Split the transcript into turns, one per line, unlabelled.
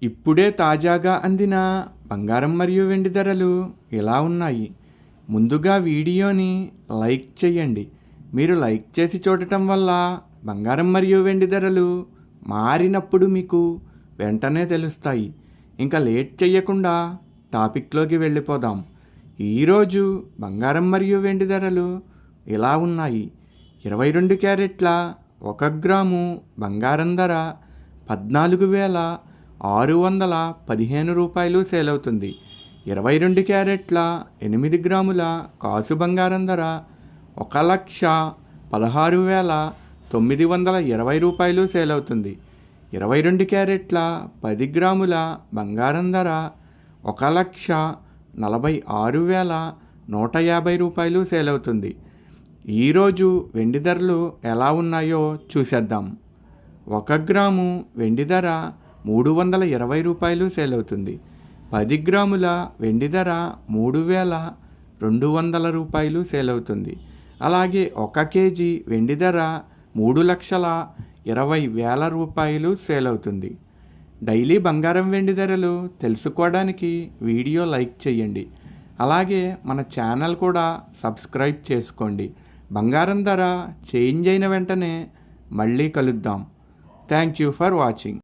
ఇప్పుడే తాజాగా అందిన బంగారం మరియు వెండి ధరలు ఎలా ఉన్నాయి? ముందుగా వీడియోని లైక్ చేయండి. మీరు లైక్ చేసి చూడటం వల్ల బంగారం మరియు వెండి ధరలు మారినప్పుడు మీకు వెంటనే తెలుస్తాయి. ఇంకా లేట్ చేయకుండా టాపిక్లోకి వెళ్ళిపోదాం. ఈరోజు బంగారం మరియు వెండి ధరలు ఎలా ఉన్నాయి? 22 క్యారెట్ల 1 గ్రాము బంగారం ధర 14,615 రూపాయలు సేల్ అవుతుంది. 22 క్యారెట్ల 8 గ్రాముల కాసు బంగారం ధర 1,16,920 రూపాయలు సేల్ అవుతుంది. 22 క్యారెట్ల 10 గ్రాముల బంగారం ధర 1,46,150 రూపాయలు సేల్ అవుతుంది. ఈరోజు వెండి ధరలు ఎలా ఉన్నాయో చూసేద్దాం. 1 గ్రాము వెండి ధర 320 రూపాయలు సేల్ అవుతుంది. 10 గ్రాముల వెండి ధర 3,200 రూపాయలు సేల్ అవుతుంది. అలాగే 1 కేజీ వెండి ధర 3,20,000 రూపాయలు సేల్ అవుతుంది. డైలీ బంగారం వెండి ధరలు తెలుసుకోవడానికి వీడియో లైక్ చేయండి. అలాగే మన ఛానల్ కూడా సబ్స్క్రైబ్ చేసుకోండి. బంగారం ధర చేంజ్ అయిన వెంటనే మళ్ళీ కలుద్దాం. Thank you for watching.